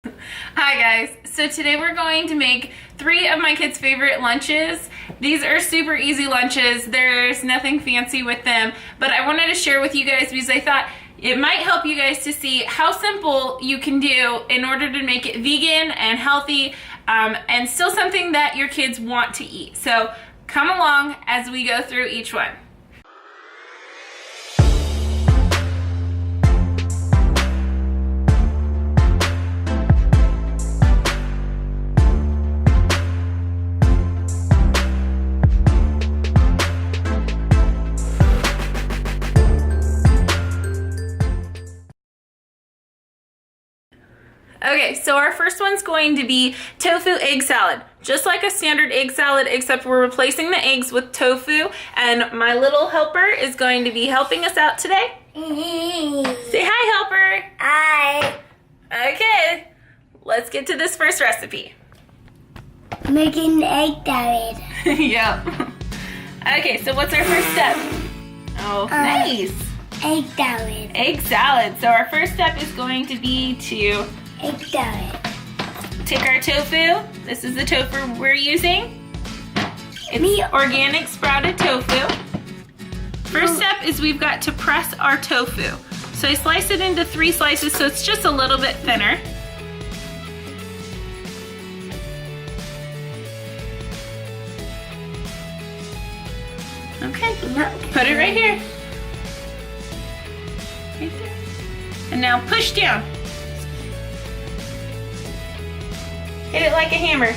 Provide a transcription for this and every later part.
Hi guys, so today we're going to make 3 of my kids' favorite lunches. These are super easy lunches, there's nothing fancy with them, but I wanted to share with you guys because I thought it might help you guys to see how simple you can do in order to make it vegan and healthy and still something that your kids want to eat. So come along as we go through each one. Okay, so our first one's going to be tofu egg salad. Just like a standard egg salad, except we're replacing the eggs with tofu, and my little helper is going to be helping us out today. Say hi, helper. Hi. Okay, let's get to this first recipe. Making egg salad. Yep. Okay, so what's our first step? Oh, nice. Egg salad. Egg salad. So our first step is going to be to Egg salad. take our tofu. This is the tofu we're using. It's organic sprouted tofu. First step is we've got to press our tofu. So I slice it into 3 slices so it's just a little bit thinner. Okay, put it right here. Right there. And now push down. Hit it like a hammer.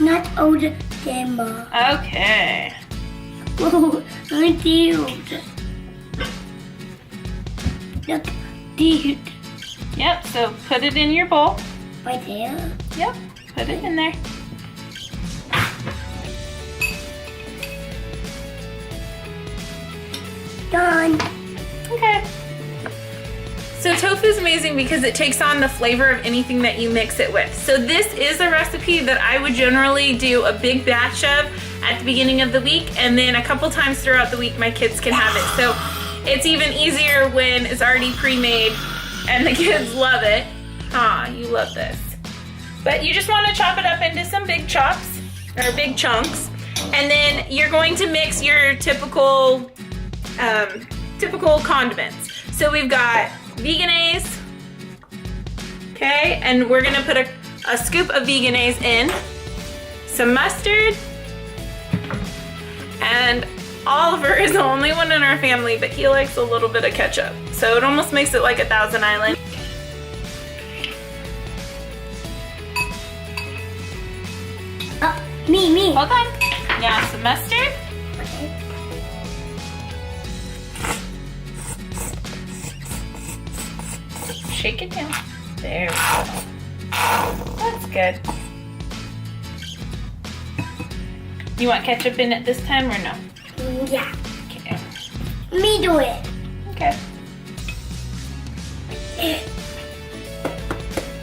Not old demo. Okay. Whoa, I'm cute. Look, dude. Yep, so put it in your bowl. Right there. Yep, put it in there. Done. Okay. So tofu is amazing because it takes on the flavor of anything that you mix it with. So this is a recipe that I would generally do a big batch of at the beginning of the week, and then a couple times throughout the week my kids can have it. So it's even easier when it's already pre-made and the kids love it. Ah, you love this. But you just want to chop it up into some big chops or big chunks, and then you're going to mix your typical condiments. So we've got veganese, okay, and we're gonna put a scoop of veganese in, some mustard, and Oliver is the only one in our family, but he likes a little bit of ketchup. So it almost makes it like a Thousand Island. Me. Hold on. Now some mustard. Okay. Shake it down. There we go. That's good. You want ketchup in it this time or no? Yeah. Okay. Me do it. Okay.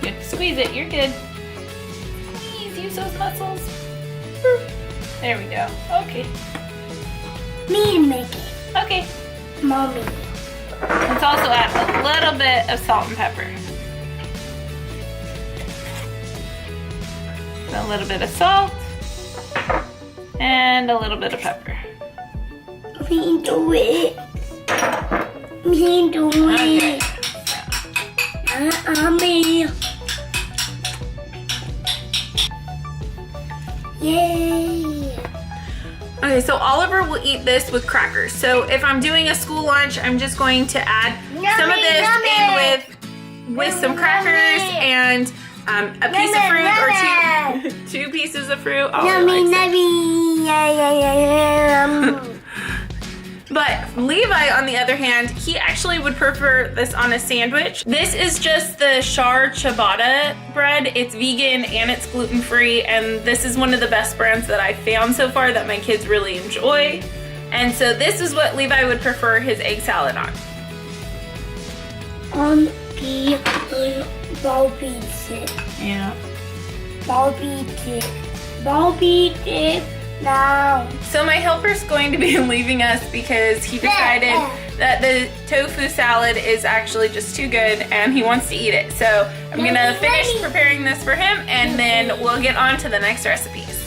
You have to squeeze it. You're good. Squeeze. Use those muscles. There we go. Okay. Me make it. Okay. Mommy. Let's also add a little bit of salt and pepper. A little bit of salt and a little bit of pepper. Me do it. Me do Okay. it. Me. Yay. Okay, so Oliver will eat this with crackers. So if I'm doing a school lunch, I'm just going to add some of this in with some crackers and a piece of fruit or two pieces of fruit. Oliver likes it. Yeah. But Levi, on the other hand, he actually would prefer this on a sandwich. This is just the Schar ciabatta bread. It's vegan and it's gluten-free, and this is one of the best brands that I've found so far that my kids really enjoy. And so this is what Levi would prefer his egg salad on. The ball beats it. Yeah. Ball beats it. Ball beats it. No. So my helper's going to be leaving us because he decided that the tofu salad is actually just too good and he wants to eat it. So I'm gonna finish preparing this for him and then we'll get on to the next recipes.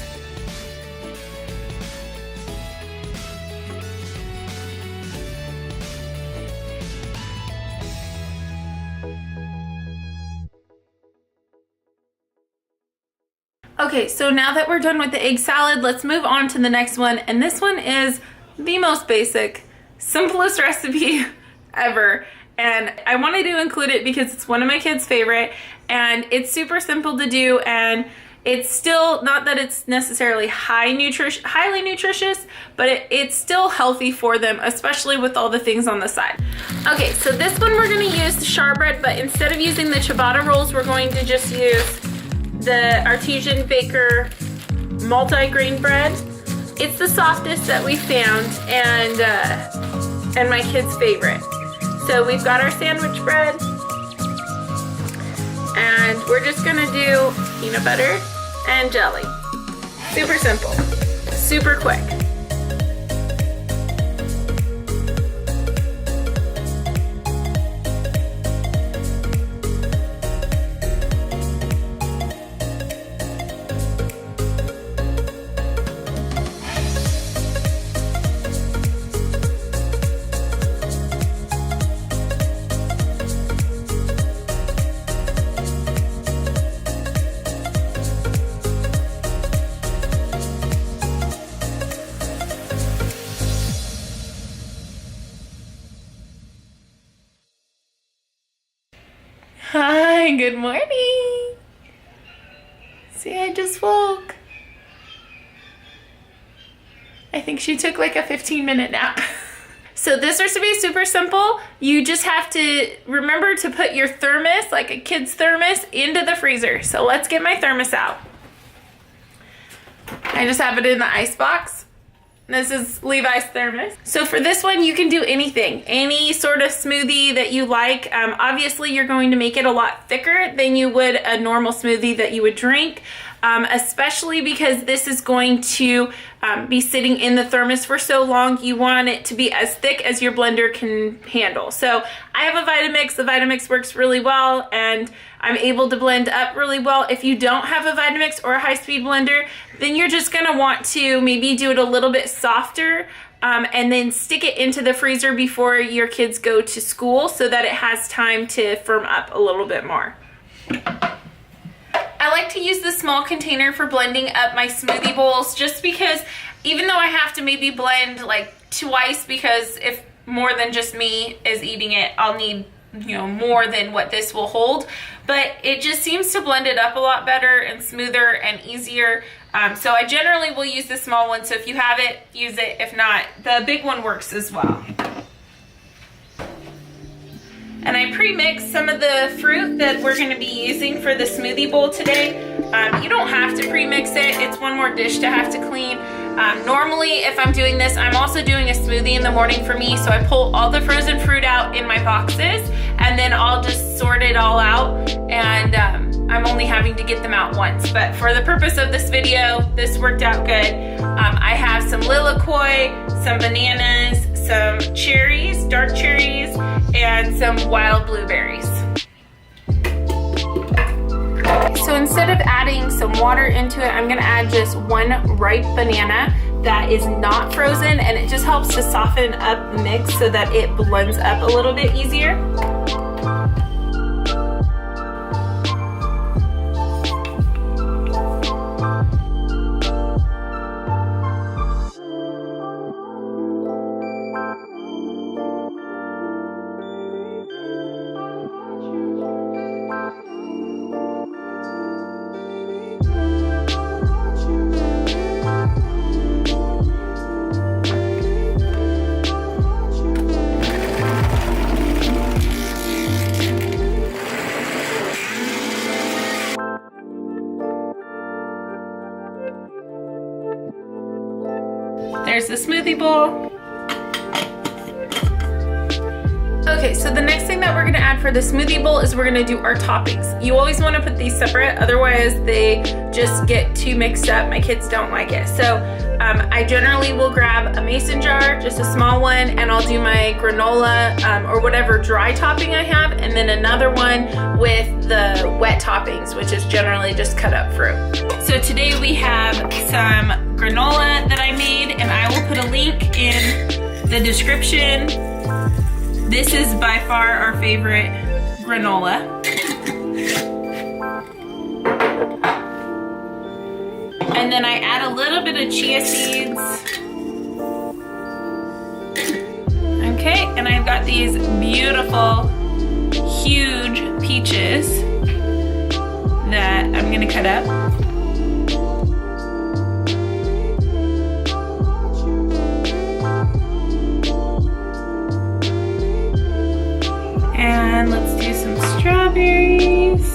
Okay, so now that we're done with the egg salad, let's move on to the next one. And this one is the most basic, simplest recipe ever. And I wanted to include it because it's one of my kids' favorite and it's super simple to do, and it's still, not that it's necessarily highly nutritious, but it's still healthy for them, especially with all the things on the side. Okay, so this one we're gonna use the Schar bread, but instead of using the ciabatta rolls, we're going to just use the Artesian Baker multi-grain bread. It's the softest that we found and my kids' favorite. So we've got our sandwich bread and we're just gonna do peanut butter and jelly. Super simple, super quick. Hi, good morning. See, I just woke. I think she took like a 15-minute nap. So this recipe is super simple. You just have to remember to put your thermos, like a kid's thermos, into the freezer. So let's get my thermos out. I just have it in the ice box. This is Levi's thermos. So for this one, you can do anything, any sort of smoothie that you like. Obviously, you're going to make it a lot thicker than you would a normal smoothie that you would drink, especially because this is going to be sitting in the thermos for so long. You want it to be as thick as your blender can handle. So I have a Vitamix. The Vitamix works really well, and I'm able to blend up really well. If you don't have a Vitamix or a high-speed blender, then you're just gonna want to maybe do it a little bit softer and then stick it into the freezer before your kids go to school so that it has time to firm up a little bit more. I like to use the small container for blending up my smoothie bowls just because even though I have to maybe blend like twice, because if more than just me is eating it, I'll need more than what this will hold, but it just seems to blend it up a lot better and smoother and easier. So I generally will use the small one, so if you have it, use it. If not, the big one works as well. And I pre-mixed some of the fruit that we're going to be using for the smoothie bowl today. You don't have to pre-mix it. It's one more dish to have to clean. Normally, if I'm doing this, I'm also doing a smoothie in the morning for me, so I pull all the frozen fruit out in my boxes, and then I'll just sort it all out, and I'm only having to get them out once. But for the purpose of this video, this worked out good. I have some lilacoy, some bananas, some cherries, dark cherries, and some wild blueberries. So instead of adding some water into it, I'm gonna add just one ripe banana that is not frozen, and it just helps to soften up the mix so that it blends up a little bit easier. There's the smoothie bowl. Okay, so the next thing that we're gonna add for the smoothie bowl is we're gonna do our toppings. You always wanna put these separate, otherwise they just get too mixed up. My kids don't like it. So I generally will grab a mason jar, just a small one, and I'll do my granola or whatever dry topping I have, and then another one with the wet toppings, which is generally just cut up fruit. So today we have some granola that I made, and I will put a link in the description. This is by far our favorite granola. And then I add a little bit of chia seeds. Okay, and I've got these beautiful, huge peaches that I'm gonna cut up. And let's do some strawberries.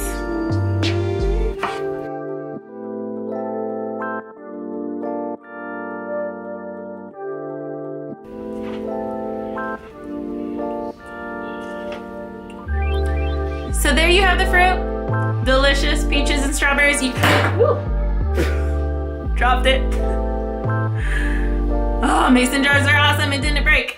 So there you have the fruit. Delicious peaches and strawberries. You dropped it. Oh, mason jars are awesome. It didn't break.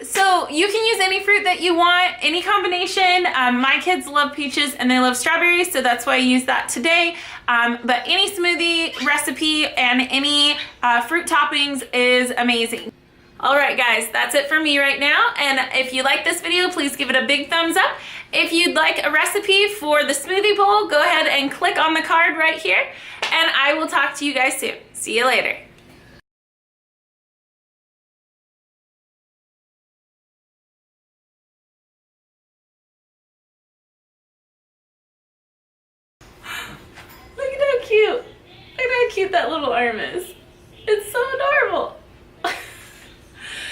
So you can use any fruit that you want, any combination. My kids love peaches and they love strawberries, so that's why I use that today. But any smoothie recipe and any fruit toppings is amazing. All right, guys, that's it for me right now. And if you like this video, please give it a big thumbs up. If you'd like a recipe for the smoothie bowl, go ahead and click on the card right here. And I will talk to you guys soon. See you later. Look at how cute. Look at how cute that little arm is.